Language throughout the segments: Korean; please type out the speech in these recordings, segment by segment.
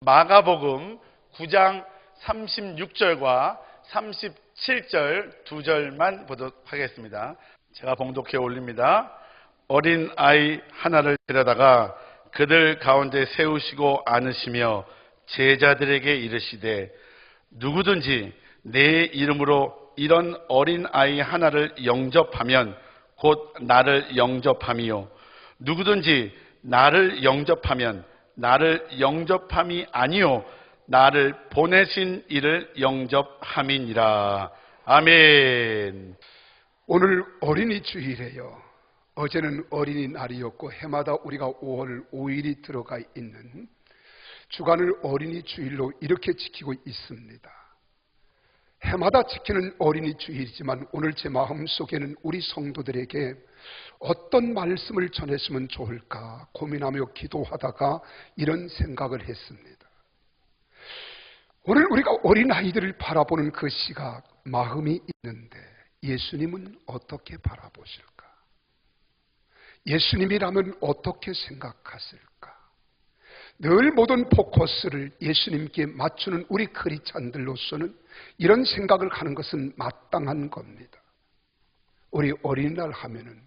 마가복음 9장 36절과 37절 두 절만 보도록 하겠습니다. 제가 봉독해 올립니다. 어린 아이 하나를 데려다가 그들 가운데 세우시고 안으시며 제자들에게 이르시되 누구든지 내 이름으로 이런 어린 아이 하나를 영접하면 곧 나를 영접함이요 누구든지 나를 영접하면 나를 영접함이 아니요 나를 보내신 이를 영접함이니라. 아멘. 오늘 어린이 주일이에요. 어제는 어린이날이었고 해마다 우리가 5월 5일이 들어가 있는 주간을 어린이 주일로 이렇게 지키고 있습니다. 해마다 지키는 어린이 주일이지만 오늘 제 마음속에는 우리 성도들에게 어떤 말씀을 전했으면 좋을까 고민하며 기도하다가 이런 생각을 했습니다. 오늘 우리가 어린아이들을 바라보는 그 시각, 마음이 있는데 예수님은 어떻게 바라보실까? 예수님이라면 어떻게 생각하실까? 늘 모든 포커스를 예수님께 맞추는 우리 크리스찬들로서는 이런 생각을 하는 것은 마땅한 겁니다. 우리 어린이날 하면은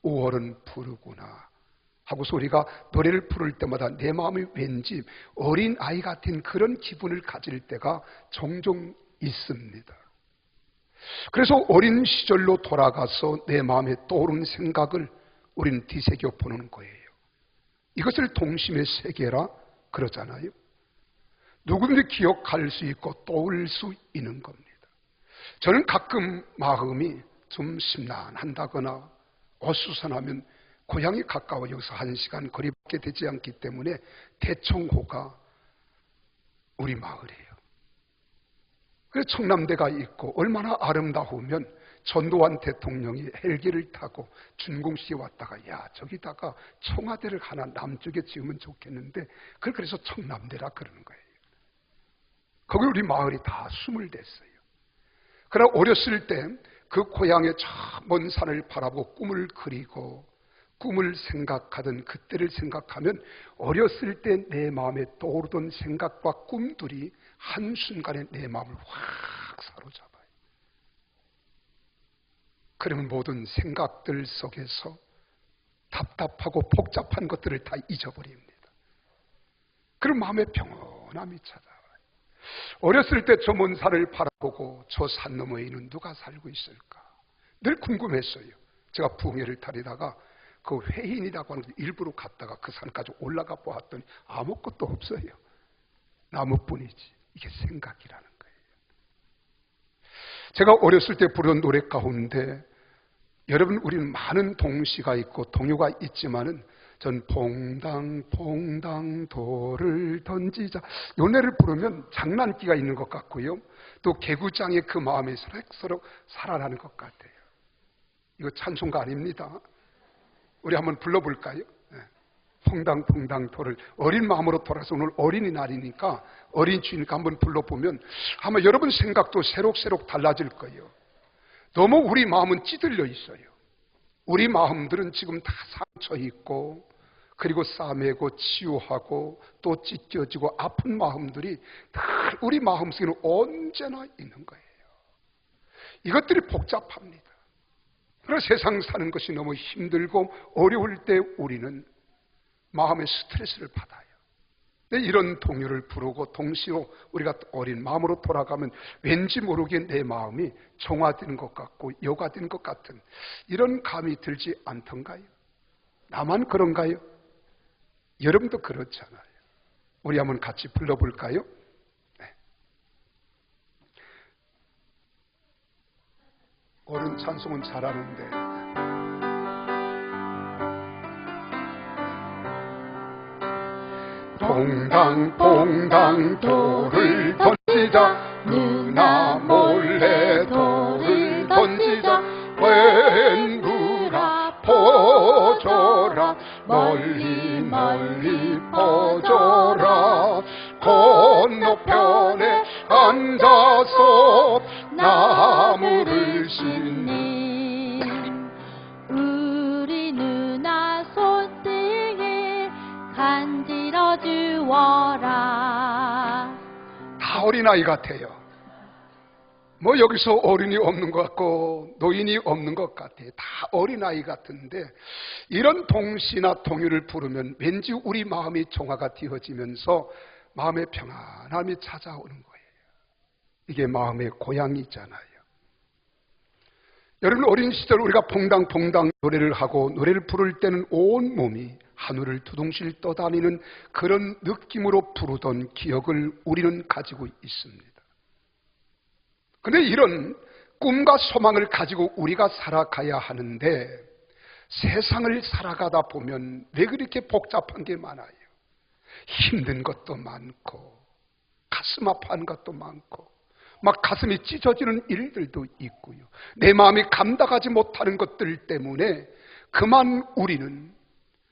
5월은 푸르구나 하고서 우리가 노래를 부를 때마다 내 마음이 왠지 어린아이 같은 그런 기분을 가질 때가 종종 있습니다. 그래서 어린 시절로 돌아가서 내 마음에 떠오르는 생각을 우리는 뒤새겨 보는 거예요. 이것을 동심의 세계라 그러잖아요. 누구든지 기억할 수 있고 떠올 수 있는 겁니다. 저는 가끔 마음이 좀 심란한다거나 어수선하면 고향이 가까워 여기서 1시간 거리밖에 되지 않기 때문에 대청호가 우리 마을이에요. 그래서 청남대가 있고 얼마나 아름다우면 전두환 대통령이 헬기를 타고 준공식에 왔다가 야 저기다가 청와대를 하나 남쪽에 지으면 좋겠는데 그걸 그래서 청남대라 그러는 거예요. 거기 우리 마을이 다 숨을 댔어요. 그러나 어렸을 때 그 고향의 저 먼 산을 바라보고 꿈을 그리고 꿈을 생각하던 그때를 생각하면 어렸을 때 내 마음에 떠오르던 생각과 꿈들이 한순간에 내 마음을 확 사로잡아요. 그러면 모든 생각들 속에서 답답하고 복잡한 것들을 다 잊어버립니다. 그럼 마음의 평온함이 찾아와요. 어렸을 때 저 먼 산을 바라보고 저 산 너머에는 누가 살고 있을까? 늘 궁금했어요. 제가 부흥회를 타리다가 그 회인이라고 하는 일부러 갔다가 그 산까지 올라가 보았더니 아무것도 없어요. 나무뿐이지. 이게 생각이라는 거예요. 제가 어렸을 때 부른 노래 가운데 여러분 우리는 많은 동시가 있고 동요가 있지만은 전 퐁당 돌을 던지자 이 노래를 부르면 장난기가 있는 것 같고요. 또 개구장의 그 마음이 서럭서럭 살아나는 것 같아요. 이거 찬송가 아닙니다. 우리 한번 불러볼까요? 네. 퐁당 돌을 어린 마음으로 돌아서 오늘 어린이날이니까 어린 주니까 한번 불러보면 아마 여러분 생각도 새록새록 달라질 거예요. 너무 우리 마음은 찌들려 있어요. 우리 마음들은 지금 다 상처 있고 그리고 싸매고 치유하고 또 찢겨지고 아픈 마음들이 늘 우리 마음속에는 언제나 있는 거예요. 이것들이 복잡합니다. 그래서 세상 사는 것이 너무 힘들고 어려울 때 우리는 마음의 스트레스를 받아요. 근데 이런 동요를 부르고 동시로 우리가 어린 마음으로 돌아가면 왠지 모르게 내 마음이 정화되는 것 같고 여가되는 것 같은 이런 감이 들지 않던가요? 나만 그런가요? 여러분도 그렇잖아요. 우리 한번 같이 불러볼까요? 네. 어른 찬송은 잘하는데 퐁당 돌을 던지자 누나 몰래 돌을 던지자 웬구나 퍼져라 멀리 퍼져라 건너편에 앉아서 나무를 심는 우리 누나 손등에 간 만들어 주어라. 다 어린아이 같아요. 뭐 여기서 어른이 없는 것 같고 노인이 없는 것 같아요. 다 어린아이 같은데 이런 동시나 동요를 부르면 왠지 우리 마음이 정화가 되어지면서 마음의 평안함이 찾아오는 거예요. 이게 마음의 고향이잖아요. 여러분, 어린 시절 우리가 퐁당퐁당 노래를 하고 노래를 부를 때는 온 몸이 하늘을 두둥실 떠다니는 그런 느낌으로 부르던 기억을 우리는 가지고 있습니다. 그런데 이런 꿈과 소망을 가지고 우리가 살아가야 하는데 세상을 살아가다 보면 왜 그렇게 복잡한 게 많아요? 힘든 것도 많고 가슴 아파하는 것도 많고 막 가슴이 찢어지는 일들도 있고요. 내 마음이 감당하지 못하는 것들 때문에 그만 우리는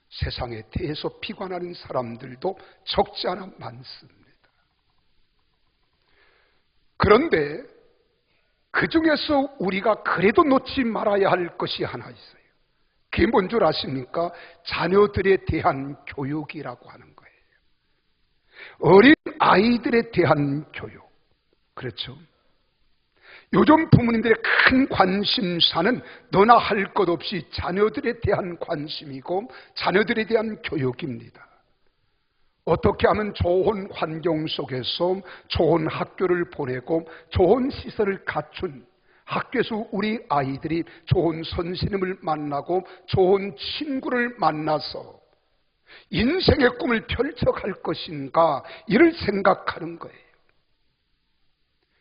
세상에 대해서 비관하는 사람들도 적지 않아 많습니다. 그런데 그 중에서 우리가 그래도 놓지 말아야 할 것이 하나 있어요. 그게 뭔 줄 아십니까? 자녀들에 대한 교육이라고 하는 거예요. 어린 아이들에 대한 교육. 그렇죠. 요즘 부모님들의 큰 관심사는 너나 할 것 없이 자녀들에 대한 관심이고 자녀들에 대한 교육입니다. 어떻게 하면 좋은 환경 속에서 좋은 학교를 보내고 좋은 시설을 갖춘 학교에서 우리 아이들이 좋은 선생님을 만나고 좋은 친구를 만나서 인생의 꿈을 펼쳐갈 것인가, 이를 생각하는 거예요.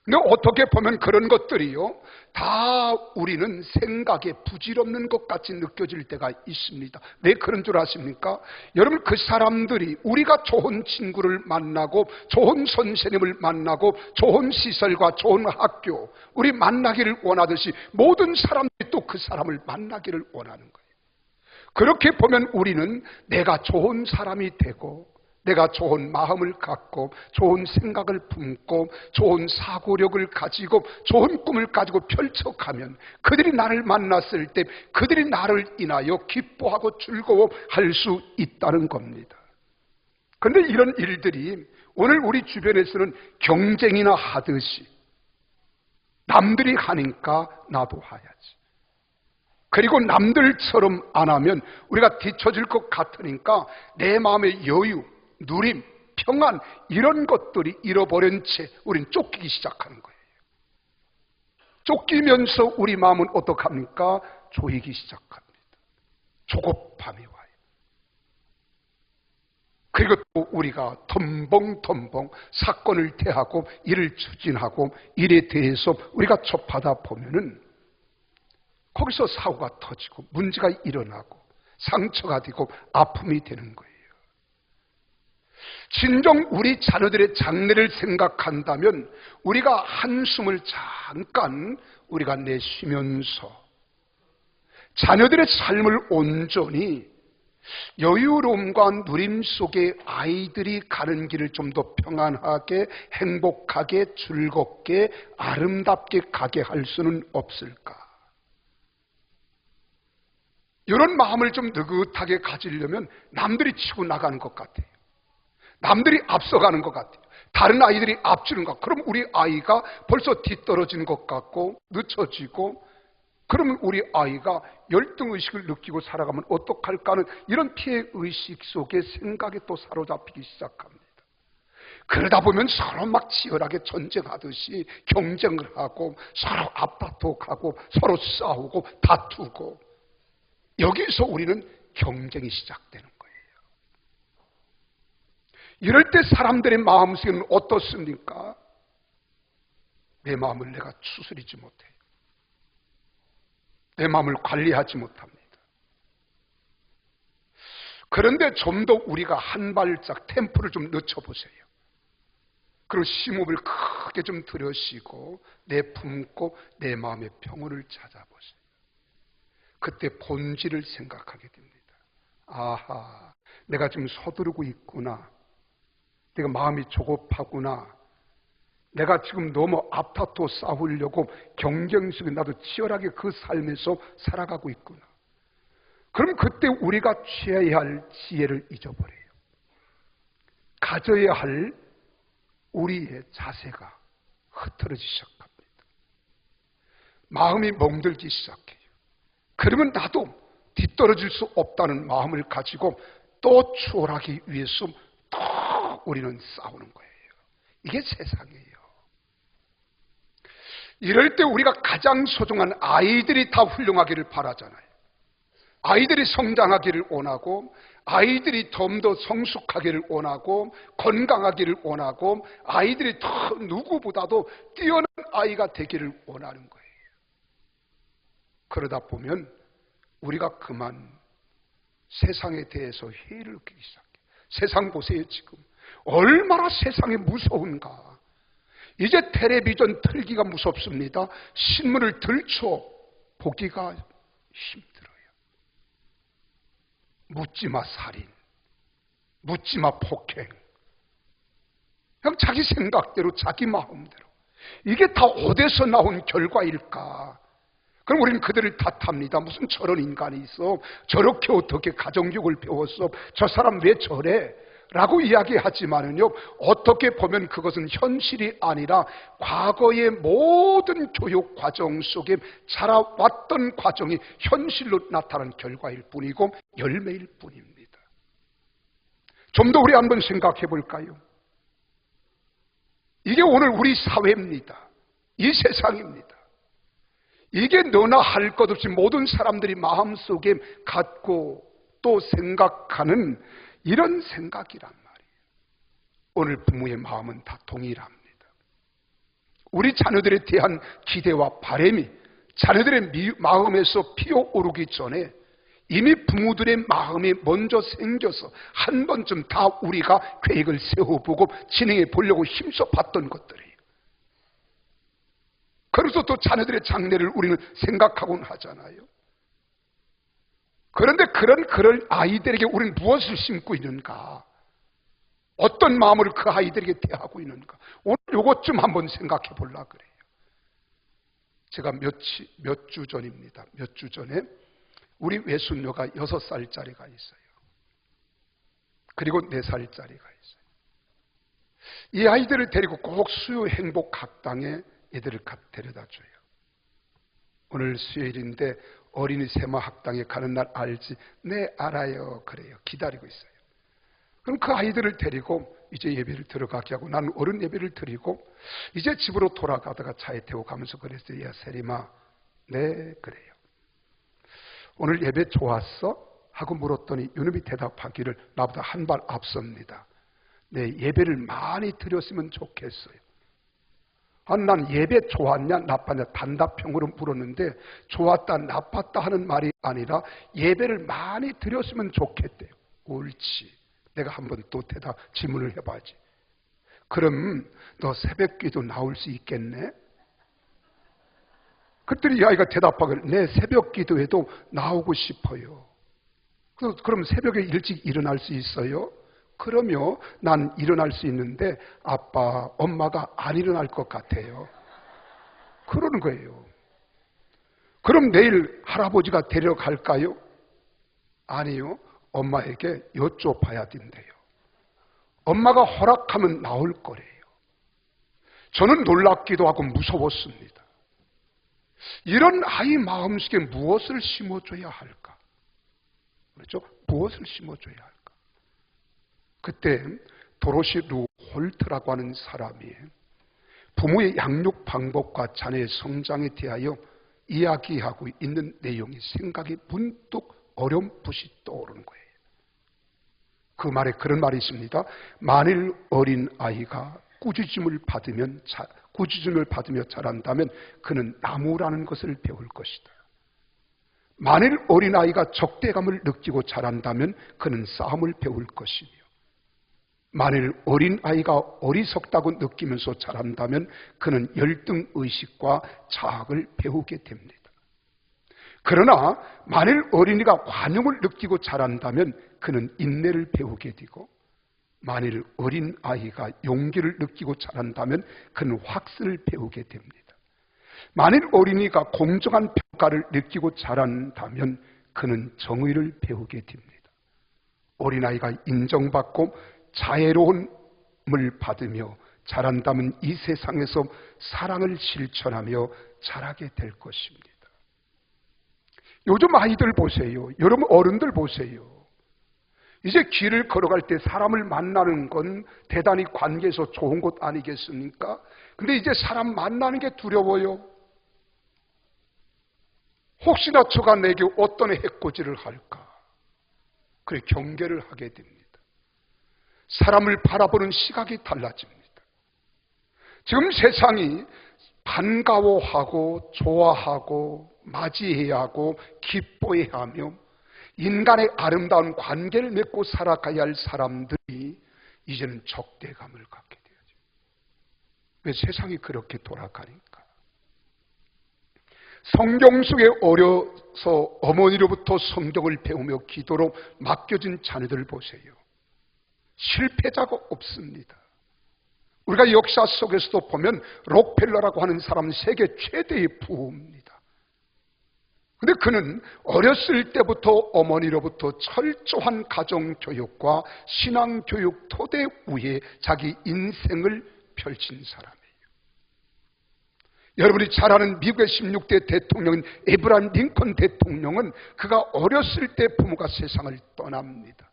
근데 어떻게 보면 그런 것들이요, 다 우리는 생각에 부질없는 것 같이 느껴질 때가 있습니다. 왜 그런 줄 아십니까? 여러분, 그 사람들이 우리가 좋은 친구를 만나고 좋은 선생님을 만나고 좋은 시설과 좋은 학교, 우리 만나기를 원하듯이 모든 사람들이 또 그 사람을 만나기를 원하는 거예요. 그렇게 보면 우리는 내가 좋은 사람이 되고 내가 좋은 마음을 갖고 좋은 생각을 품고 좋은 사고력을 가지고 좋은 꿈을 가지고 펼쳐가면 그들이 나를 만났을 때 그들이 나를 인하여 기뻐하고 즐거워할 수 있다는 겁니다. 그런데 이런 일들이 오늘 우리 주변에서는 경쟁이나 하듯이 남들이 하니까 나도 해야지, 그리고 남들처럼 안 하면 우리가 뒤처질 것 같으니까 내 마음의 여유, 누림, 평안, 이런 것들이 잃어버린 채 우리는 쫓기기 시작하는 거예요. 쫓기면서 우리 마음은 어떡합니까? 조이기 시작합니다. 조급함이 와요. 그리고 또 우리가 덤벙덤벙 사건을 대하고 일을 추진하고 일에 대해서 우리가 접하다 보면은 거기서 사고가 터지고 문제가 일어나고 상처가 되고 아픔이 되는 거예요. 진정 우리 자녀들의 장래를 생각한다면 우리가 한숨을 잠깐 우리가 내쉬면서 자녀들의 삶을 온전히 여유로움과 누림 속에 아이들이 가는 길을 좀 더 평안하게, 행복하게, 즐겁게, 아름답게 가게 할 수는 없을까? 이런 마음을 좀 느긋하게 가지려면 남들이 치고 나가는 것 같아요. 남들이 앞서가는 것 같아요. 다른 아이들이 앞주는 것 같아요. 그럼 우리 아이가 벌써 뒤떨어지는 것 같고 늦춰지고, 그러면 우리 아이가 열등의식을 느끼고 살아가면 어떡할까 하는 이런 피해의식 속에 생각에 또 사로잡히기 시작합니다. 그러다 보면 서로 막 치열하게 전쟁하듯이 경쟁을 하고 서로 앞다퉈가고 서로 싸우고 다투고, 여기서 우리는 경쟁이 시작되는 거예요. 이럴 때 사람들의 마음속에는 어떻습니까? 내 마음을 내가 추스리지 못해요. 내 마음을 관리하지 못합니다. 그런데 좀 더 우리가 한 발짝 템포를 좀 늦춰보세요. 그리고 심호흡을 크게 좀 들여쉬고 내품고 내 마음의 평온을 찾아보세요. 그때 본질을 생각하게 됩니다. 아하, 내가 지금 서두르고 있구나. 내가 마음이 조급하구나. 내가 지금 너무 앞다퉈 싸우려고 경쟁 속에 나도 치열하게 그 삶에서 살아가고 있구나. 그럼 그때 우리가 취해야 할 지혜를 잊어버려요. 가져야 할 우리의 자세가 흐트러지기 시작합니다. 마음이 멍들기 시작해요. 그러면 나도 뒤떨어질 수 없다는 마음을 가지고 또 추월하기 위해서 또 우리는 싸우는 거예요. 이게 세상이에요. 이럴 때 우리가 가장 소중한 아이들이 다 훌륭하기를 바라잖아요. 아이들이 성장하기를 원하고, 아이들이 좀 더 성숙하기를 원하고, 건강하기를 원하고, 아이들이 더 누구보다도 뛰어난 아이가 되기를 원하는 거예요. 그러다 보면 우리가 그만 세상에 대해서 회의를 느끼기 시작해요. 세상 보세요. 지금 얼마나 세상이 무서운가. 이제 텔레비전 틀기가 무섭습니다. 신문을 들춰 보기가 힘들어요. 묻지마 살인, 묻지마 폭행, 그냥 자기 생각대로 자기 마음대로. 이게 다 어디서 나온 결과일까? 그럼 우리는 그들을 탓합니다. 무슨 저런 인간이 있어? 저렇게 어떻게 가정교육을 배웠어? 저 사람 왜 저래? 라고 이야기하지만은요, 어떻게 보면 그것은 현실이 아니라 과거의 모든 교육 과정 속에 자라왔던 과정이 현실로 나타난 결과일 뿐이고 열매일 뿐입니다. 좀 더 우리 한번 생각해 볼까요? 이게 오늘 우리 사회입니다. 이 세상입니다. 이게 너나 할 것 없이 모든 사람들이 마음속에 갖고 또 생각하는 이런 생각이란 말이에요. 오늘 부모의 마음은 다 동일합니다. 우리 자녀들에 대한 기대와 바람이 자녀들의 마음에서 피어오르기 전에 이미 부모들의 마음이 먼저 생겨서 한 번쯤 다 우리가 계획을 세워보고 진행해 보려고 힘써 봤던 것들이에요. 그래서 또 자녀들의 장래를 우리는 생각하곤 하잖아요. 그런데 그런 아이들에게 우리는 무엇을 심고 있는가? 어떤 마음을 그 아이들에게 대하고 있는가? 오늘 이것 좀 한번 생각해 보려고 그래요. 제가 몇 주 전입니다. 몇 주 전에 우리 외손녀가 6살짜리가 있어요. 그리고 4살짜리가 있어요. 이 아이들을 데리고 꼭 수요 행복 학당에 애들을 데려다 줘요. 오늘 수요일인데 어린이 세마 학당에 가는 날 알지? 네, 알아요. 그래요. 기다리고 있어요. 그럼 그 아이들을 데리고 이제 예배를 들어가게 하고, 나는 어른 예배를 드리고 이제 집으로 돌아가다가 차에 태워 가면서 그랬어요. 야, 세림아. 네, 그래요. 오늘 예배 좋았어? 하고 물었더니 이놈이 대답하기를 나보다 한 발 앞섭니다. 네, 예배를 많이 드렸으면 좋겠어요. 난 예배 좋았냐 나빴냐 단답형으로 물었는데, 좋았다 나빴다 하는 말이 아니라 예배를 많이 드렸으면 좋겠대요. 옳지. 내가 한번 또 질문을 해봐야지. 그럼 너 새벽기도 나올 수 있겠네? 그랬더니 이 아이가 대답하기를 네, 새벽기도에도 나오고 싶어요. 그럼 새벽에 일찍 일어날 수 있어요? 그러면 난 일어날 수 있는데 아빠, 엄마가 안 일어날 것 같아요. 그러는 거예요. 그럼 내일 할아버지가 데려갈까요? 아니요. 엄마에게 여쭤봐야 된대요. 엄마가 허락하면 나올 거래요. 저는 놀랍기도 하고 무서웠습니다. 이런 아이 마음속에 무엇을 심어줘야 할까? 그렇죠? 무엇을 심어줘야 할까? 그때 도로시 루 홀트라고 하는 사람이 부모의 양육 방법과 자녀의 성장에 대하여 이야기하고 있는 내용이 생각이 문득 어렴풋이 떠오르는 거예요. 그 말에 그런 말이 있습니다. 만일 어린 아이가 꾸짖음을 받으며 자란다면 그는 나무라는 것을 배울 것이다. 만일 어린 아이가 적대감을 느끼고 자란다면 그는 싸움을 배울 것이며, 만일 어린 아이가 어리석다고 느끼면서 자란다면 그는 열등의식과 자학을 배우게 됩니다. 그러나 만일 어린이가 관용을 느끼고 자란다면 그는 인내를 배우게 되고, 만일 어린 아이가 용기를 느끼고 자란다면 그는 학습을 배우게 됩니다. 만일 어린이가 공정한 평가를 느끼고 자란다면 그는 정의를 배우게 됩니다. 어린아이가 인정받고 자애로운 받으며 자란다면 이 세상에서 사랑을 실천하며 자라게 될 것입니다. 요즘 아이들 보세요. 여러분 어른들 보세요. 이제 길을 걸어갈 때 사람을 만나는 건 대단히 관계에서 좋은 것 아니겠습니까? 근데 이제 사람 만나는 게 두려워요. 혹시나 저가 내게 어떤 해코지를 할까? 그래 경계를 하게 됩니다. 사람을 바라보는 시각이 달라집니다. 지금 세상이 반가워하고 좋아하고 맞이해야 하고 기뻐해야 하며 인간의 아름다운 관계를 맺고 살아가야 할 사람들이 이제는 적대감을 갖게 되죠. 왜 세상이 그렇게 돌아가니까? 성경 속에 어려서 어머니로부터 성경을 배우며 기도로 맡겨진 자녀들 보세요. 실패자가 없습니다. 우리가 역사 속에서도 보면 록펠러라고 하는 사람은 세계 최대의 부호입니다. 그런데 그는 어렸을 때부터 어머니로부터 철저한 가정교육과 신앙교육 토대 위에 자기 인생을 펼친 사람이에요. 여러분이 잘 아는 미국의 16대 대통령인 에브라임 링컨 대통령은 그가 어렸을 때 부모가 세상을 떠납니다.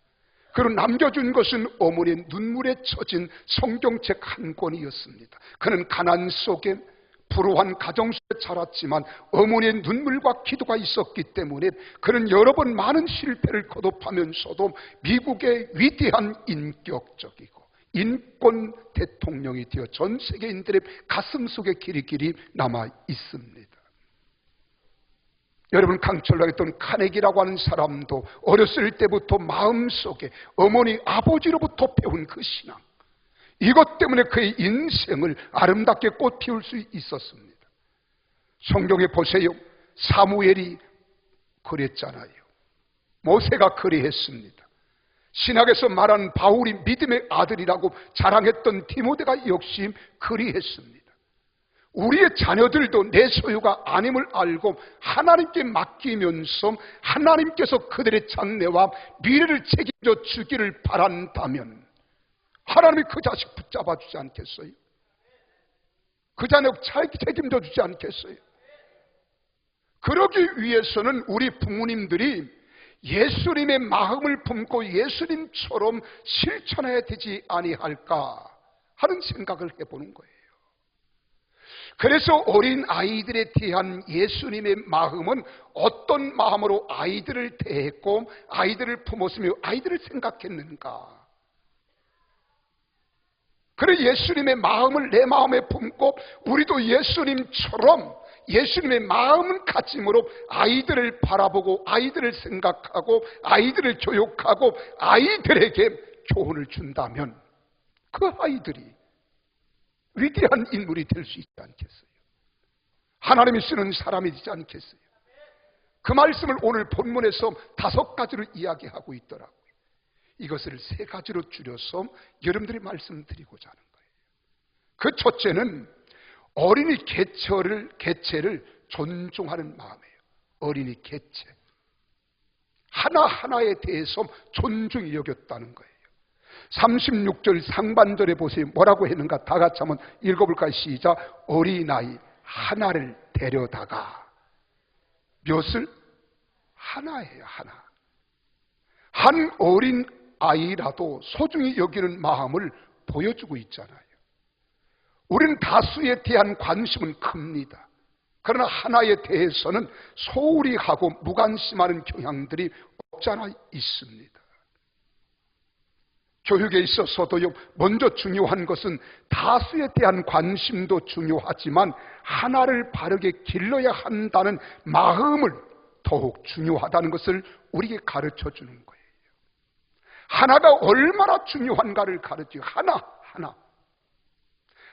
그리고 남겨준 것은 어머니의 눈물에 젖은 성경책 한 권이었습니다. 그는 가난 속에 불우한 가정 속에 자랐지만 어머니의 눈물과 기도가 있었기 때문에 그는 여러 번 많은 실패를 거듭하면서도 미국의 위대한 인격적이고 인권 대통령이 되어 전 세계인들의 가슴 속에 길이길이 남아 있습니다. 여러분 강철로 했던 카네기라고 하는 사람도 어렸을 때부터 마음속에 어머니 아버지로부터 배운 그 신앙, 이것 때문에 그의 인생을 아름답게 꽃 피울 수 있었습니다. 성경에 보세요. 사무엘이 그랬잖아요. 모세가 그리했습니다. 신학에서 말하는 바울이 믿음의 아들이라고 자랑했던 디모데가 역시 그리했습니다. 우리의 자녀들도 내 소유가 아님을 알고 하나님께 맡기면서 하나님께서 그들의 장래와 미래를 책임져 주기를 바란다면 하나님이 그 자식 붙잡아 주지 않겠어요? 그 자녀 책임져 주지 않겠어요? 그러기 위해서는 우리 부모님들이 예수님의 마음을 품고 예수님처럼 실천해야 되지 아니할까 하는 생각을 해보는 거예요. 그래서 어린 아이들에 대한 예수님의 마음은 어떤 마음으로 아이들을 대했고 아이들을 품었으며 아이들을 생각했는가? 그래 예수님의 마음을 내 마음에 품고 우리도 예수님처럼 예수님의 마음을 가짐으로 아이들을 바라보고 아이들을 생각하고 아이들을 교육하고 아이들에게 교훈을 준다면 그 아이들이 위대한 인물이 될 수 있지 않겠어요? 하나님이 쓰는 사람이 되지 않겠어요? 그 말씀을 오늘 본문에서 5가지로 이야기하고 있더라고요. 이것을 3가지로 줄여서 여러분들이 말씀드리고자 하는 거예요. 그 첫째는 어린이 개체를 존중하는 마음이에요. 어린이 개체 하나하나에 대해서 존중이 여겼다는 거예요. 36절 상반절에 보세요. 뭐라고 했는가? 다 같이 한번 읽어볼까요? 시작. 어린아이 하나를 데려다가. 몇을? 하나예요. 하나. 한 어린 아이라도 소중히 여기는 마음을 보여주고 있잖아요. 우리는 다수에 대한 관심은 큽니다. 그러나 하나에 대해서는 소홀히 하고 무관심하는 경향들이 없지 않아 있습니다. 교육에 있어서도요, 먼저 중요한 것은 다수에 대한 관심도 중요하지만 하나를 바르게 길러야 한다는 마음을 더욱 중요하다는 것을 우리에게 가르쳐 주는 거예요. 하나가 얼마나 중요한가를 가르쳐요.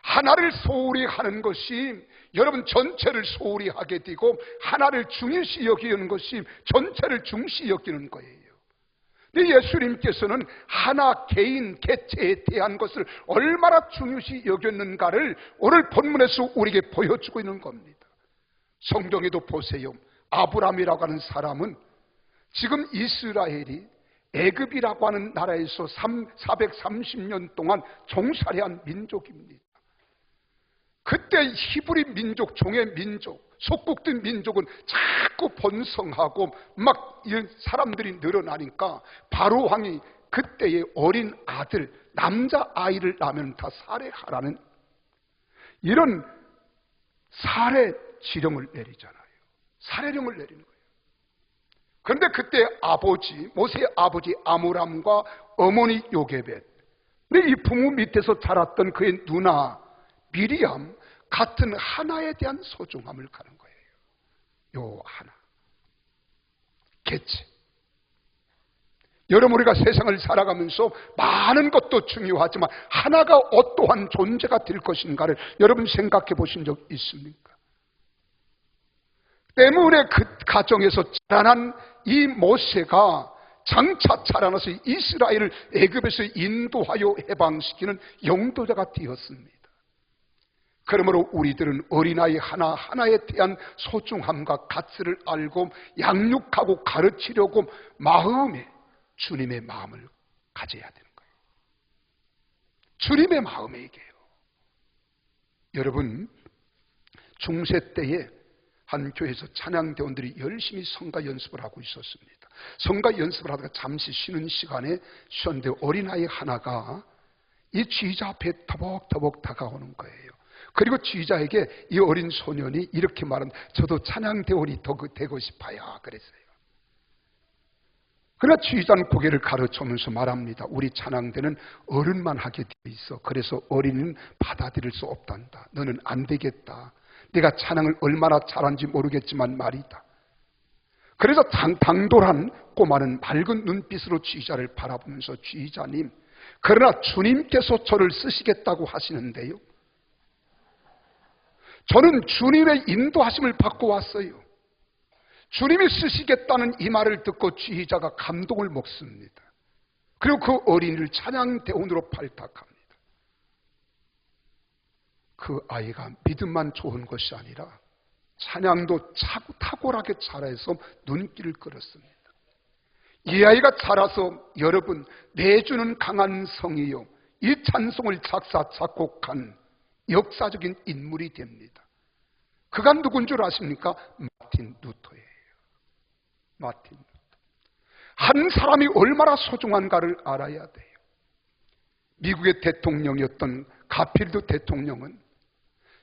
하나를 소홀히 하는 것이 여러분 전체를 소홀히 하게 되고 하나를 중요시 여기는 것이 전체를 중시 여기는 거예요. 근데 예수님께서는 하나 개인 개체에 대한 것을 얼마나 중요시 여겼는가를 오늘 본문에서 우리에게 보여주고 있는 겁니다. 성경에도 보세요. 아브라함이라고 하는 사람은 지금 이스라엘이 애굽이라고 하는 나라에서 430년 동안 종살이한 민족입니다. 그때 히브리 민족, 종의 민족, 속국된 민족은 자꾸 번성하고 막 이런 사람들이 늘어나니까 바로 왕이 그때의 어린 아들, 남자 아이를 낳으면 다 살해하라는 이런 살해 지령을 내리잖아요. 살해령을 내리는 거예요. 그런데 그때 모세의 아버지 아므람과 어머니 요게벳, 이 부모 밑에서 자랐던 그의 누나 미리암 같은 하나에 대한 소중함을 가는 거예요. 요 하나, 개체. 여러분, 우리가 세상을 살아가면서 많은 것도 중요하지만 하나가 어떠한 존재가 될 것인가를 여러분 생각해 보신 적 있습니까? 때문에 그 가정에서 자라난 이 모세가 장차 자라나서 이스라엘을 애굽에서 인도하여 해방시키는 영도자가 되었습니다. 그러므로 우리들은 어린아이 하나하나에 대한 소중함과 가치를 알고 양육하고 가르치려고 마음에 주님의 마음을 가져야 되는 거예요. 주님의 마음에 얘기해요. 여러분, 중세 때에 한 교회에서 찬양대원들이 열심히 성가 연습을 하고 있었습니다. 성가 연습을 하다가 잠시 쉬는 시간에 쉬었는데 어린아이 하나가 이 지휘자 앞에 터벅터벅 다가오는 거예요. 그리고 지휘자에게 이 어린 소년이 이렇게 말한, 저도 찬양대원이 되고 싶어요. 그랬어요. 그러나 지휘자는 고개를 가르쳐면서 말합니다. 우리 찬양대는 어른만 하게 되어 있어. 그래서 어린이는 받아들일 수 없단다. 너는 안 되겠다. 내가 찬양을 얼마나 잘하는지 모르겠지만 말이다. 그래서 당돌한 꼬마는 밝은 눈빛으로 지휘자를 바라보면서, 지휘자님, 그러나 주님께서 저를 쓰시겠다고 하시는데요, 저는 주님의 인도하심을 받고 왔어요. 주님이 쓰시겠다는 이 말을 듣고 지휘자가 감동을 먹습니다. 그리고 그 어린이를 찬양대원으로 발탁합니다. 그 아이가 믿음만 좋은 것이 아니라 찬양도 탁월하게 자라서 눈길을 끌었습니다. 이 아이가 자라서 여러분, 내주는 강한 성이요, 이 찬송을 작곡한 역사적인 인물이 됩니다. 그가 누군 줄 아십니까? 마틴 루터예요. 마틴 루터. 한 사람이 얼마나 소중한가를 알아야 돼요. 미국의 대통령이었던 가필드 대통령은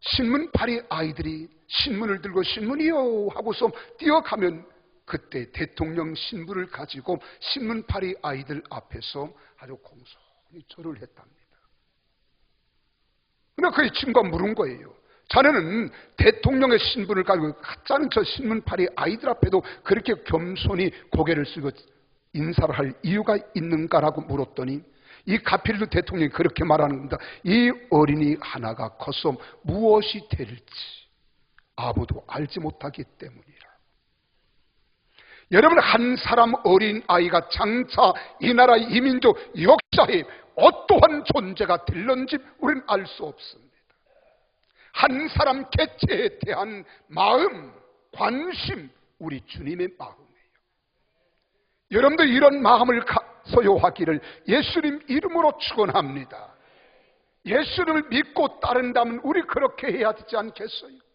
신문파리 아이들이 신문을 들고 신문이요 하고서 뛰어가면 그때 대통령 신부를 가지고 신문파리 아이들 앞에서 아주 공손히 절을 했답니다. 그러나 그의 친구가 물은 거예요. 자네는 대통령의 신분을 가지고 가짜는 저 신문파리 아이들 앞에도 그렇게 겸손히 고개를 숙여 인사를 할 이유가 있는가라고 물었더니 이 가필드 대통령이 그렇게 말하는 겁니다. 이 어린이 하나가 커서 무엇이 될지 아무도 알지 못하기 때문이라. 여러분, 한 사람 어린 아이가 장차 이 나라 이 민족 역사에 어떠한 존재가 될런지 우리는 알 수 없습니다. 한 사람 개체에 대한 마음, 관심, 우리 주님의 마음이에요. 여러분도 이런 마음을 소유하기를 예수님 이름으로 축원합니다. 예수님을 믿고 따른다면 우리 그렇게 해야 되지 않겠어요?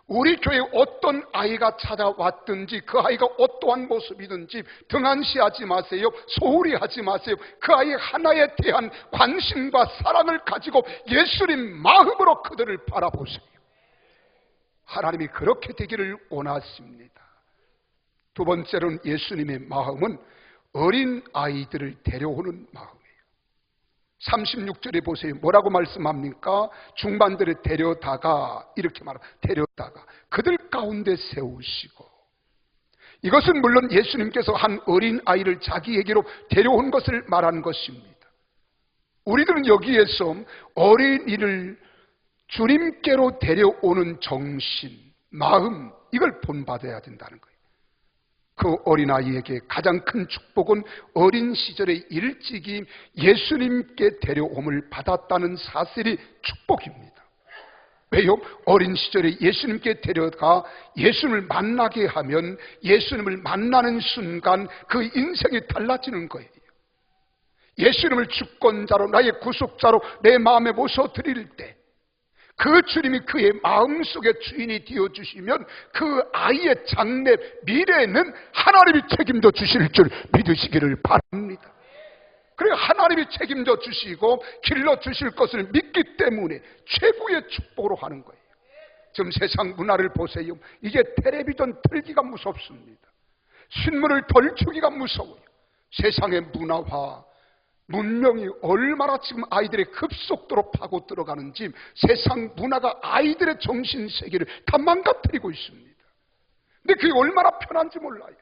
우리 교회에 어떤 아이가 찾아왔든지 그 아이가 어떠한 모습이든지 등한시하지 마세요. 소홀히 하지 마세요. 그 아이 하나에 대한 관심과 사랑을 가지고 예수님 마음으로 그들을 바라보세요. 하나님이 그렇게 되기를 원하십니다. 두 번째로는 예수님의 마음은 어린 아이들을 데려오는 마음이에요. 36절에 보세요. 뭐라고 말씀합니까? 중반들을 데려다가, 이렇게 말합니다. 데려다가 그들 가운데 세우시고. 이것은 물론 예수님께서 한 어린 아이를 자기에게로 데려온 것을 말하는 것입니다. 우리들은 여기에서 어린이를 주님께로 데려오는 정신, 마음, 이걸 본받아야 된다는 거예요. 그 어린아이에게 가장 큰 축복은 어린 시절에 일찍이 예수님께 데려옴을 받았다는 사실이 축복입니다. 왜요? 어린 시절에 예수님께 데려가 예수님을 만나게 하면 예수님을 만나는 순간 그 인생이 달라지는 거예요. 예수님을 주권자로, 나의 구속자로 내 마음에 모셔드릴 때 그 주님이 그의 마음속에 주인이 되어주시면 그 아이의 장래 미래는 하나님이 책임져 주실 줄 믿으시기를 바랍니다. 그리고 하나님이 책임져 주시고 길러 주실 것을 믿기 때문에 최고의 축복으로 하는 거예요. 지금 세상 문화를 보세요. 이제 텔레비전 틀기가 무섭습니다. 신문을 덜추기가 무서워요. 세상의 문화화, 문명이 얼마나 지금 아이들의 급속도로 파고 들어가는지 세상 문화가 아이들의 정신세계를 다 망가뜨리고 있습니다. 근데 그게 얼마나 편한지 몰라요.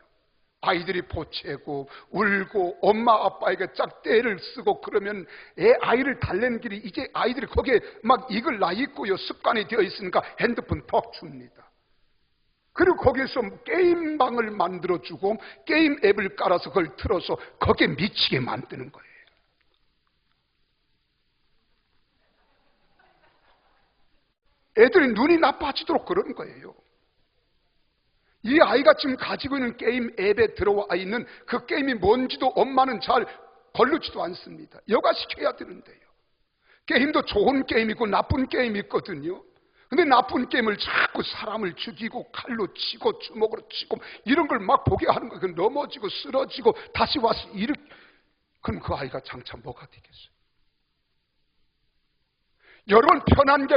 아이들이 보채고 울고 엄마 아빠에게 짝대를 쓰고 그러면 아이를 달래는 길이 이제 아이들이 거기에 막 익을 나 있고요. 습관이 되어 있으니까 핸드폰 턱 줍니다. 그리고 거기에서 게임방을 만들어주고 게임 앱을 깔아서 그걸 틀어서 거기에 미치게 만드는 거예요. 애들이 눈이 나빠지도록 그러는 거예요. 이 아이가 지금 가지고 있는 게임 앱에 들어와 있는 그 게임이 뭔지도 엄마는 잘 걸르지도 않습니다. 여가시켜야 되는데요. 게임도 좋은 게임이고 나쁜 게임이 있거든요. 근데 나쁜 게임을 자꾸 사람을 죽이고 칼로 치고 주먹으로 치고 이런 걸 막 보게 하는 거예요. 넘어지고 쓰러지고 다시 와서 그럼 그 아이가 장차 뭐가 되겠어요? 여러분, 편한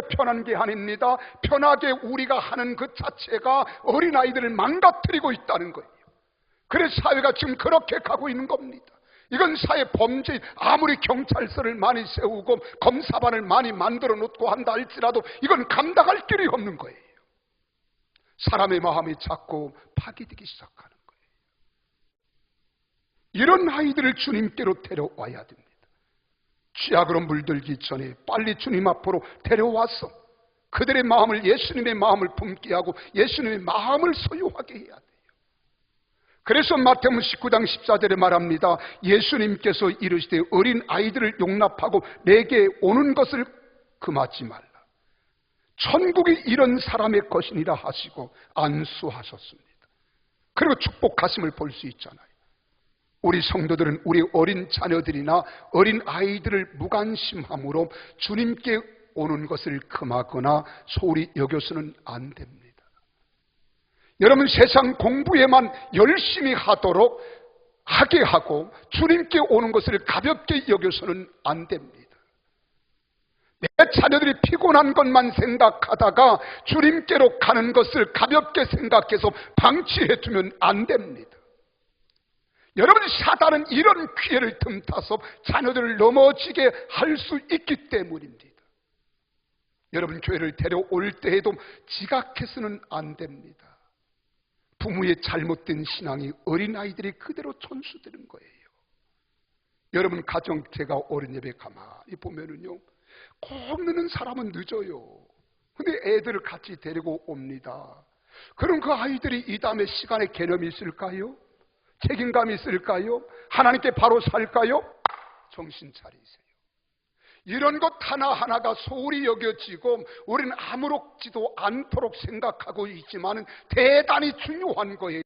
게 아닙니다. 편하게 우리가 하는 그 자체가 어린아이들을 망가뜨리고 있다는 거예요. 그래서 사회가 지금 그렇게 가고 있는 겁니다. 이건 사회 범죄, 아무리 경찰서를 많이 세우고 검사반을 많이 만들어 놓고 한다 할지라도 이건 감당할 길이 없는 거예요. 사람의 마음이 자꾸 파괴되기 시작하는 거예요. 이런 아이들을 주님께로 데려와야 됩니다. 취약으로 물들기 전에 빨리 주님 앞으로 데려와서 그들의 마음을 예수님의 마음을 품게 하고 예수님의 마음을 소유하게 해야 돼요. 그래서 마태복음 19장 14절에 말합니다. 예수님께서 이르시되 어린 아이들을 용납하고 내게 오는 것을 금하지 말라. 천국이 이런 사람의 것이니라 하시고 안수하셨습니다. 그리고 축복하심을 볼 수 있잖아요. 우리 성도들은 우리 어린 자녀들이나 어린 아이들을 무관심함으로 주님께 오는 것을 금하거나 소홀히 여겨서는 안 됩니다. 여러분, 세상 공부에만 열심히 하게 하고 주님께 오는 것을 가볍게 여겨서는 안 됩니다. 내 자녀들이 피곤한 것만 생각하다가 주님께로 가는 것을 가볍게 생각해서 방치해 두면 안 됩니다. 여러분, 사단은 이런 기회를 틈타서 자녀들을 넘어지게 할 수 있기 때문입니다. 여러분, 교회를 데려올 때에도 지각해서는 안 됩니다. 부모의 잘못된 신앙이 어린아이들이 그대로 전수되는 거예요. 여러분, 가정 제가 어린 예배 가만히 보면은요, 꼭 늦는 사람은 늦어요. 근데 애들을 같이 데리고 옵니다. 그럼 그 아이들이 이 다음에 시간의 개념이 있을까요? 책임감이 있을까요? 하나님께 바로 살까요? 정신 차리세요. 이런 것 하나하나가 소홀히 여겨지고 우리는 아무렇지도 않도록 생각하고 있지만 대단히 중요한 거예요.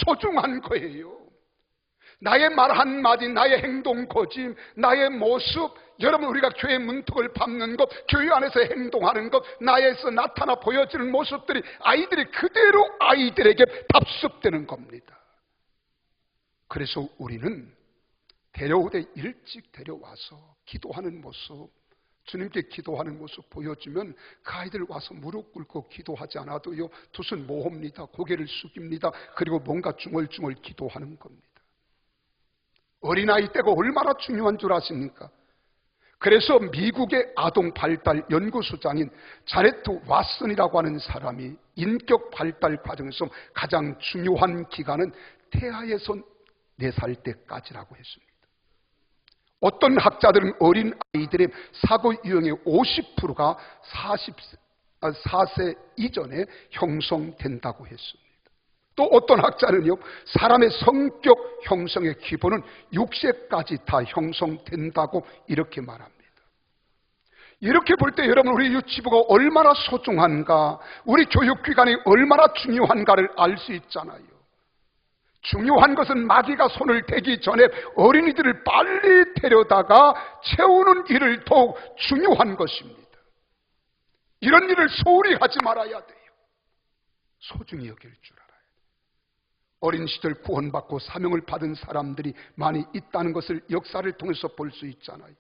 소중한 거예요. 나의 말 한마디, 나의 행동 거짐, 나의 모습, 여러분, 우리가 교회 문턱을 밟는 것, 교회 안에서 행동하는 것, 나에서 나타나 보여지는 모습들이 아이들이 그대로 아이들에게 답습되는 겁니다. 그래서 우리는 데려오되 일찍 데려와서 기도하는 모습, 주님께 기도하는 모습 보여주면 그 아이들 와서 무릎 꿇고 기도하지 않아도요, 두 손 모읍니다. 고개를 숙입니다. 그리고 뭔가 중얼중얼 기도하는 겁니다. 어린아이 때가 얼마나 중요한 줄 아십니까? 그래서 미국의 아동 발달 연구소장인 자네트 왓슨이라고 하는 사람이 인격 발달 과정에서 가장 중요한 기간은 태아에서 4살 때까지라고 했습니다. 어떤 학자들은 어린 아이들의 사고 유형의 50%가 4세 이전에 형성된다고 했습니다. 또 어떤 학자는요, 사람의 성격 형성의 기본은 6세까지 다 형성된다고 이렇게 말합니다. 이렇게 볼 때 여러분, 우리 유치부가 얼마나 소중한가, 우리 교육기관이 얼마나 중요한가를 알 수 있잖아요. 중요한 것은 마귀가 손을 대기 전에 어린이들을 빨리 데려다가 채우는 일을 더욱 중요한 것입니다. 이런 일을 소홀히 하지 말아야 돼요. 소중히 여길 줄 알아요. 어린 시절 구원받고 사명을 받은 사람들이 많이 있다는 것을 역사를 통해서 볼 수 있잖아요.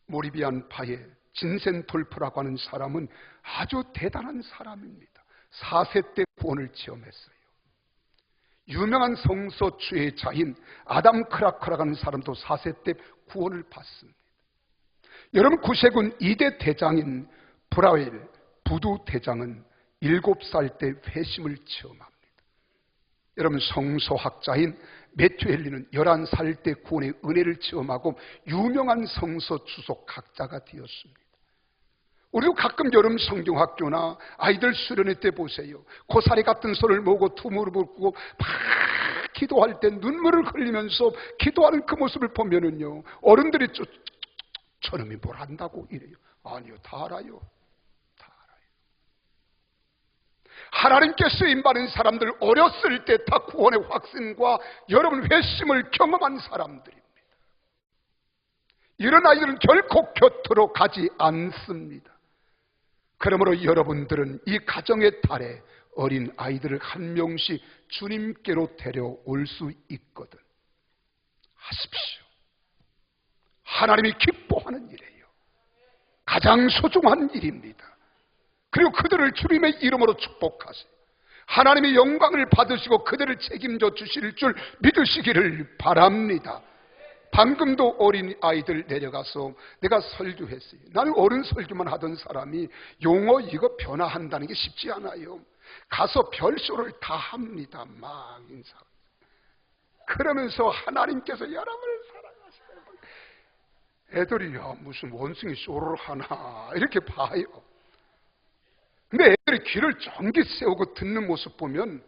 모리비안 파의 진센톨프라고 하는 사람은 아주 대단한 사람입니다. 4세 때 구원을 체험했어요. 유명한 성서 주의자인 아담 크라크라고 하는 사람도 4세 때 구원을 받습니다. 여러분, 구세군 2대 대장인 브라웰 부두 대장은 7살 때 회심을 체험합니다. 여러분, 성서학자인 매튜 헨리는 11살 때 구원의 은혜를 체험하고 유명한 성서 주석학자가 되었습니다. 우리도 가끔 여름 성경학교나 아이들 수련회 때 보세요. 고사리 같은 손을 모으고 투무를 붓고 막 기도할 때 눈물을 흘리면서 기도하는 그 모습을 보면은요, 어른들이 저놈이 뭘 안다고 이래요. 아니요, 다 알아요. 다 알아요. 하나님께 쓰임받은 사람들, 어렸을 때 다 구원의 확신과 여러분 회심을 경험한 사람들입니다. 이런 아이들은 결코 곁으로 가지 않습니다. 그러므로 여러분들은 이 가정의 달에 어린 아이들을 한 명씩 주님께로 데려올 수 있거든. 하십시오. 하나님이 기뻐하는 일이에요. 가장 소중한 일입니다. 그리고 그들을 주님의 이름으로 축복하세요. 하나님이 영광을 받으시고 그들을 책임져 주실 줄 믿으시기를 바랍니다. 방금도 어린 아이들 내려가서 내가 설교했어요. 나는 어른 설교만 하던 사람이 용어 이거 변화한다는 게 쉽지 않아요. 가서 별쇼를 다 합니다. 막 인사. 그러면서 하나님께서 여러분을 사랑하시는 애들이 야 무슨 원숭이 쇼를 하나 이렇게 봐요. 근데 애들이 귀를 쫑긋 세우고 듣는 모습 보면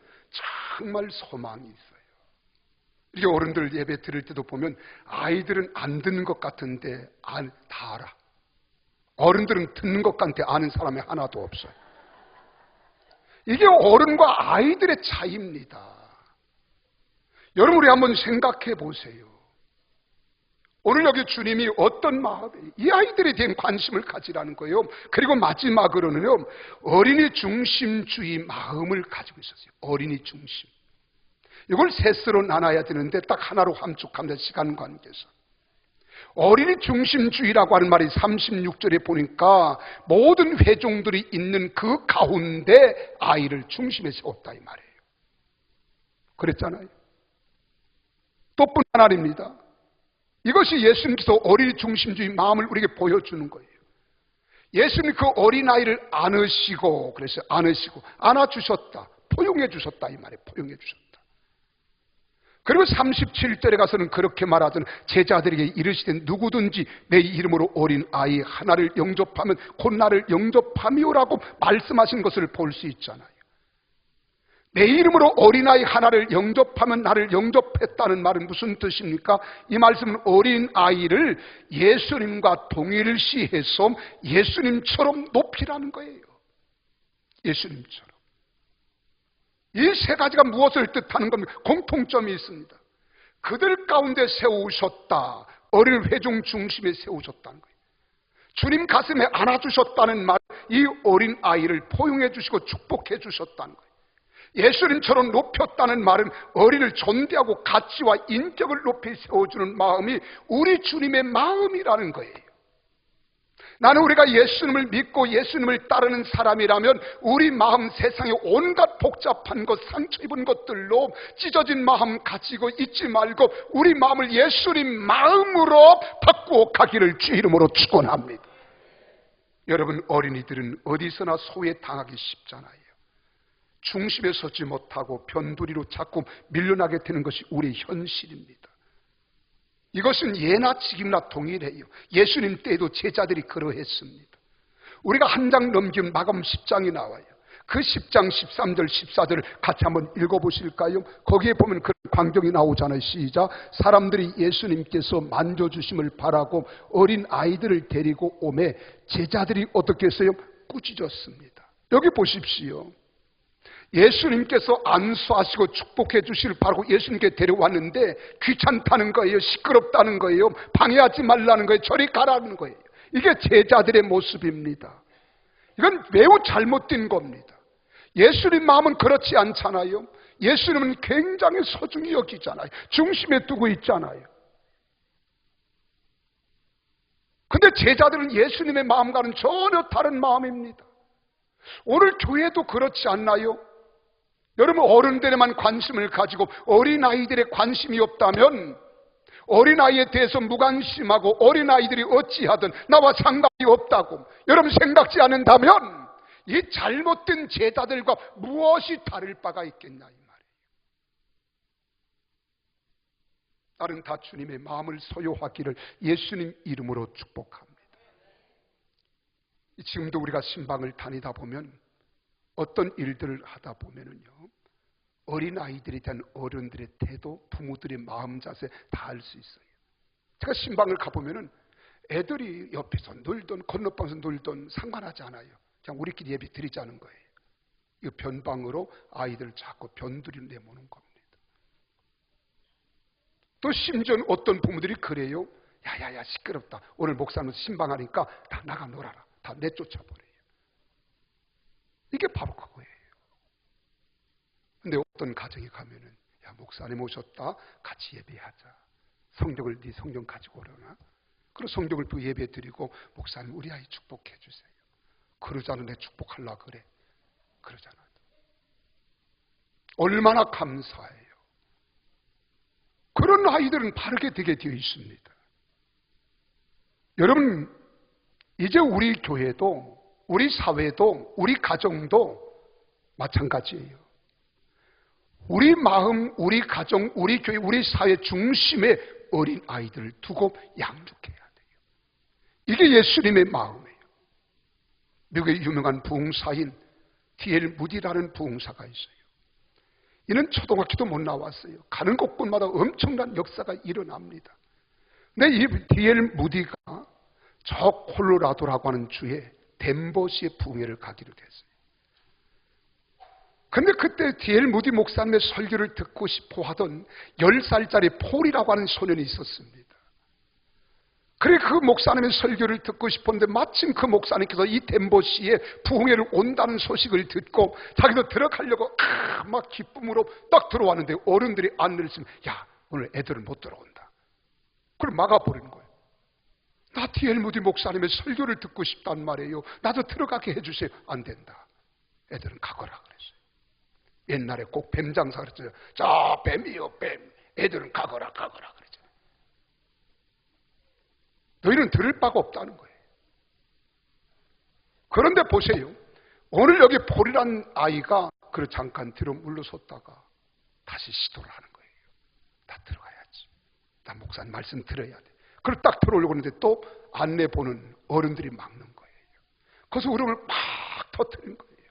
정말 소망이 있어요. 이게 어른들 예배 드릴 때도 보면 아이들은 안 듣는 것 같은데 다 알아. 어른들은 듣는 것 같은데 아는 사람이 하나도 없어요. 이게 어른과 아이들의 차이입니다. 여러분, 우리 한번 생각해 보세요. 오늘 여기 주님이 어떤 마음에 이 아이들에 대한 관심을 가지라는 거예요. 그리고 마지막으로는요, 어린이 중심주의 마음을 가지고 있었어요. 어린이 중심. 이걸 셋으로 나눠야 되는데 딱 하나로 함축합니다. 시간 관계에서. 어린이 중심주의라고 하는 말이 36절에 보니까 모든 회종들이 있는 그 가운데 아이를 중심에 세웠다 이 말이에요. 그랬잖아요. 또 뿐 하나입니다. 이것이 예수님께서 어린이 중심주의 마음을 우리에게 보여주는 거예요. 예수님이 그 어린아이를 안으시고, 그래서 안으시고 안아주셨다, 포용해 주셨다 이 말이에요. 포용해 주셨다. 그리고 37절에 가서는 그렇게 말하던 제자들에게 이르시되 누구든지 내 이름으로 어린 아이 하나를 영접하면 곧 나를 영접함이오라고 말씀하신 것을 볼 수 있잖아요. 내 이름으로 어린아이 하나를 영접하면 나를 영접했다는 말은 무슨 뜻입니까? 이 말씀은 어린아이를 예수님과 동일시해서 예수님처럼 높이라는 거예요. 예수님처럼. 이 세 가지가 무엇을 뜻하는 겁니까? 공통점이 있습니다. 그들 가운데 세우셨다. 어린 회중 중심에 세우셨다는 거예요. 주님 가슴에 안아주셨다는 말, 이 어린 아이를 포용해 주시고 축복해 주셨다는 거예요. 예수님처럼 높였다는 말은 어린을 존대하고 가치와 인격을 높이 세워주는 마음이 우리 주님의 마음이라는 거예요. 나는 우리가 예수님을 믿고 예수님을 따르는 사람이라면 우리 마음, 세상에 온갖 복잡한 것, 상처 입은 것들로 찢어진 마음 가지고 있지 말고 우리 마음을 예수님 마음으로 바꾸어 가기를 주 이름으로 축원합니다. 여러분, 어린이들은 어디서나 소외당하기 쉽잖아요. 중심에 서지 못하고 변두리로 자꾸 밀려나게 되는 것이 우리의 현실입니다. 이것은 예나 지금이나 동일해요. 예수님 때에도 제자들이 그러했습니다. 우리가 한 장 넘기면 마감 10장이 나와요. 그 10장 13절 14절을 같이 한번 읽어보실까요? 거기에 보면 그런 광경이 나오잖아요. 시작. 사람들이 예수님께서 만져주심을 바라고 어린 아이들을 데리고 오매 제자들이 어떻게 했어요? 꾸짖었습니다. 여기 보십시오. 예수님께서 안수하시고 축복해 주시길 바라고 예수님께 데려왔는데 귀찮다는 거예요. 시끄럽다는 거예요. 방해하지 말라는 거예요. 저리 가라는 거예요. 이게 제자들의 모습입니다. 이건 매우 잘못된 겁니다. 예수님 마음은 그렇지 않잖아요. 예수님은 굉장히 소중히 여기잖아요. 중심에 두고 있잖아요. 근데 제자들은 예수님의 마음과는 전혀 다른 마음입니다. 오늘 교회도 그렇지 않나요? 여러분, 어른들에만 관심을 가지고 어린아이들에 관심이 없다면, 어린아이에 대해서 무관심하고 어린아이들이 어찌하든 나와 상관이 없다고 여러분 생각지 않는다면 이 잘못된 제자들과 무엇이 다를 바가 있겠냐 이 말이에요. 나는 다 주님의 마음을 소유하기를 예수님 이름으로 축복합니다. 지금도 우리가 신방을 다니다 보면 어떤 일들을 하다 보면은요, 어린아이들에 대한 어른들의 태도, 부모들의 마음 자세 다 알 수 있어요. 제가 신방을 가보면은 애들이 옆에서 놀던 건너방에서 놀던 상관하지 않아요. 그냥 우리끼리 예배 드리자는 거예요. 이 변방으로 아이들을 자꾸 변두리로 내모는 겁니다. 또 심지어 어떤 부모들이 그래요. 야야야 시끄럽다. 오늘 목사님 신방하니까 다 나가 놀아라. 다 내쫓아버려요. 이게 바로 그거예요. 근데 어떤 가정에 가면은 야 목사님 오셨다. 같이 예배하자. 성경을 네 성경 가지고 오려나? 그리고 성경을 또 예배 드리고 목사님 우리 아이 축복해 주세요. 그러자는 내 축복하려고 그래. 그러잖아. 얼마나 감사해요. 그런 아이들은 바르게 되게 되어 있습니다. 여러분, 이제 우리 교회도, 우리 사회도, 우리 가정도 마찬가지예요. 우리 마음, 우리 가정, 우리 교회, 우리 사회 중심에 어린 아이들을 두고 양육해야 돼요. 이게 예수님의 마음이에요. 미국의 유명한 부흥사인 D.L. 무디라는 부흥사가 있어요. 이는 초등학교도 못 나왔어요. 가는 곳곳마다 엄청난 역사가 일어납니다. 근데 이 D.L. 무디가 저 콜로라도라고 하는 주에 덴버시의 부흥회를 가기로 됐어요. 근데 그때 D.L. 무디 목사님의 설교를 듣고 싶어 하던 10살짜리 폴이라고 하는 소년이 있었습니다. 그래 그 목사님의 설교를 듣고 싶었는데 마침 그 목사님께서 이 덴버시에 부흥회를 온다는 소식을 듣고 자기도 들어가려고 막 기쁨으로 딱 들어왔는데 어른들이 안내를 했으면 야 오늘 애들은 못 들어온다. 그걸 막아버리는 거예요. 나 D.L. 무디 목사님의 설교를 듣고 싶단 말이에요. 나도 들어가게 해주세요. 안 된다. 애들은 가거라 그랬어요. 옛날에 꼭 뱀 장사 그랬잖아요. 자 뱀이요 뱀. 애들은 가거라 가거라 그랬잖아요. 너희는 들을 바가 없다는 거예요. 그런데 보세요. 오늘 여기 폴이란 아이가 그 잠깐 뒤로 물러섰다가 다시 시도를 하는 거예요. 다 들어가야지. 나 목사님 말씀 들어야 돼. 그걸 딱 들어오려고 하는데 또 안내 보는 어른들이 막는 거예요. 그래서 울음을 막 터뜨린 거예요.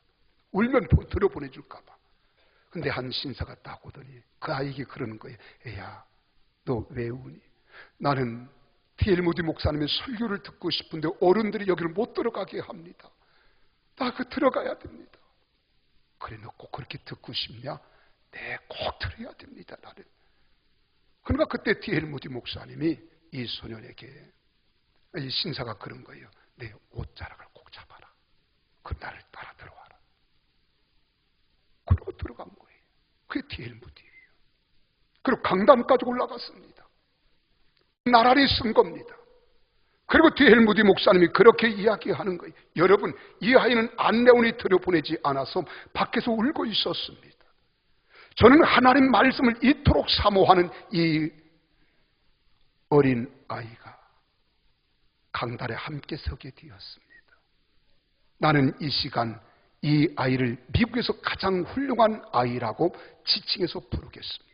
울면 들어보내줄까 봐. 근데 한 신사가 딱 오더니 그 아이에게 그러는 거예요. 애야 너 왜 우니? 나는 D.L. 무디 목사님의 설교를 듣고 싶은데 어른들이 여기를 못 들어가게 합니다. 나 그 들어가야 됩니다. 그래 너 꼭 그렇게 듣고 싶냐? 네 꼭 들어야 됩니다. 나는. 그러니까 그때 D.L. 무디 목사님이 이 소년에게 이 신사가 그런 거예요. 내 옷자락을 꼭 잡아라. 그 나를 따라 들어와라. 그러고 들어간 거예요. 그게 D.L. 무디예요. 그리고 강단까지 올라갔습니다. 나란히 쓴 겁니다. 그리고 D.L. 무디 목사님이 그렇게 이야기하는 거예요. 여러분, 이 아이는 안내원이 들여보내지 않아서 밖에서 울고 있었습니다. 저는 하나님 말씀을 이토록 사모하는 이 어린 아이가 강단에 함께 서게 되었습니다. 나는 이 시간 이 아이를 미국에서 가장 훌륭한 아이라고 지칭해서 부르겠습니다.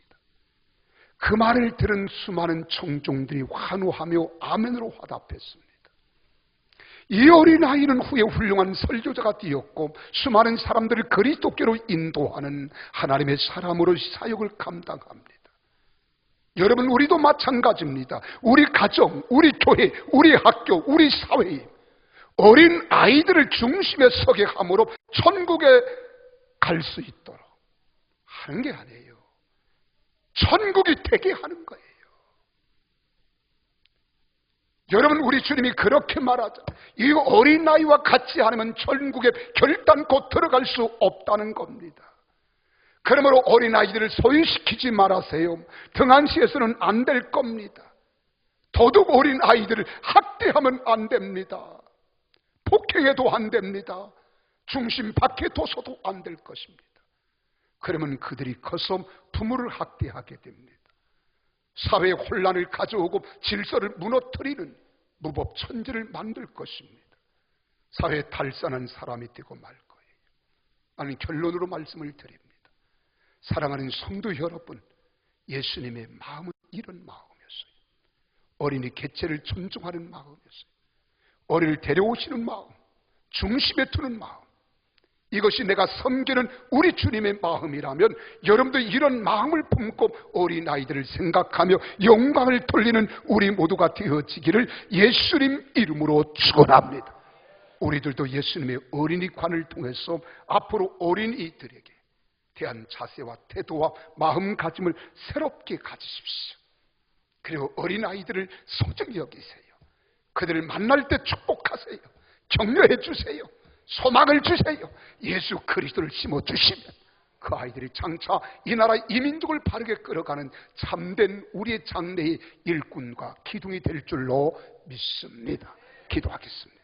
그 말을 들은 수많은 청중들이 환호하며 아멘으로 화답했습니다. 이 어린아이는 후에 훌륭한 설교자가 되었고 수많은 사람들을 그리스도께로 인도하는 하나님의 사람으로 사역을 감당합니다. 여러분, 우리도 마찬가지입니다. 우리 가정, 우리 교회, 우리 학교, 우리 사회에 어린 아이들을 중심에 서게 함으로 천국에 갈 수 있도록 하는 게 아니에요. 천국이 되게 하는 거예요. 여러분, 우리 주님이 그렇게 말하자. 이 어린아이와 같이 하면 천국에 결단코 들어갈 수 없다는 겁니다. 그러므로 어린아이들을 소유시키지 말아세요. 등한시에서는 안 될 겁니다. 더더욱 어린아이들을 학대하면 안 됩니다. 폭행해도 안 됩니다. 중심 밖에 둬서도 안 될 것입니다. 그러면 그들이 커서 부모를 학대하게 됩니다. 사회에 혼란을 가져오고 질서를 무너뜨리는 무법천지를 만들 것입니다. 사회에 탈선한 사람이 되고 말 거예요. 나는 결론으로 말씀을 드립니다. 사랑하는 성도 여러분, 예수님의 마음은 이런 마음이었어요. 어린이 개체를 존중하는 마음이었어요. 어린이를 데려오시는 마음, 중심에 두는 마음, 이것이 내가 섬기는 우리 주님의 마음이라면 여러분도 이런 마음을 품고 어린아이들을 생각하며 영광을 돌리는 우리 모두가 되어지기를 예수님 이름으로 축원합니다. 우리들도 예수님의 어린이관을 통해서 앞으로 어린이들에게 대한 자세와 태도와 마음가짐을 새롭게 가지십시오. 그리고 어린아이들을 소중히 여기세요. 그들을 만날 때 축복하세요. 격려해 주세요. 소망을 주세요. 예수 그리스도를 심어주시면 그 아이들이 장차 이 나라 이민족을 바르게 끌어가는 참된 우리의 장래의 일꾼과 기둥이 될 줄로 믿습니다. 기도하겠습니다.